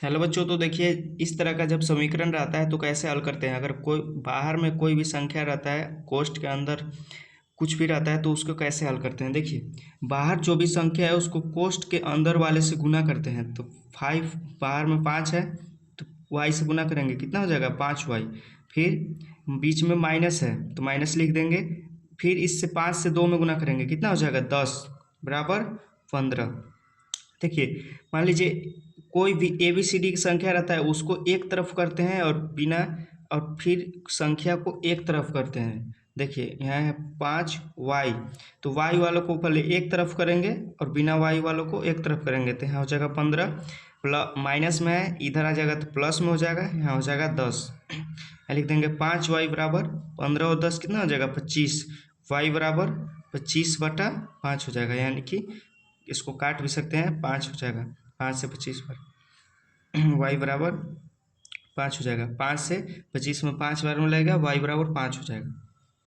Hello बच्चों, तो देखिए इस तरह का जब समीकरण रहता है तो कैसे हल करते हैं। अगर कोई बाहर में कोई भी संख्या रहता है, कोष्ठ के अंदर कुछ भी रहता है तो उसको कैसे हल करते हैं। देखिए बाहर जो भी संख्या है उसको कोष्ठ के अंदर वाले से गुना करते हैं। तो 5 बाहर में 5 है तो वाई से गुना करेंगे, कितना हो जाएगा 5y। फिर बीच में माइनस है तो माइनस लिख देंगे। फिर इससे 5 से 2 में गुना करेंगे, कितना हो जाएगा 10 बराबर 15। देखिए मान लीजिए कोई भी ए बी सी डी की संख्या रहता है उसको एक तरफ करते हैं और बिना, और फिर संख्या को एक तरफ करते हैं। देखिए यहाँ है 5y, तो y वालों को पहले एक तरफ करेंगे और बिना y वालों को एक तरफ करेंगे तो यहाँ हो जाएगा 15। प्लस माइनस में है, इधर आ जाएगा तो प्लस में हो जाएगा, यहाँ हो जाएगा 10। यहाँ लिख देंगे 5y बराबर 15 और 10 कितना हो जाएगा 25। y बराबर 25/5 हो जाएगा, यानी कि इसको काट भी सकते हैं, 5 हो जाएगा, 5 से 25 पर y बराबर 5 हो जाएगा। 5 से 25 में 5 बार में लगेगा, y बराबर 5 हो जाएगा।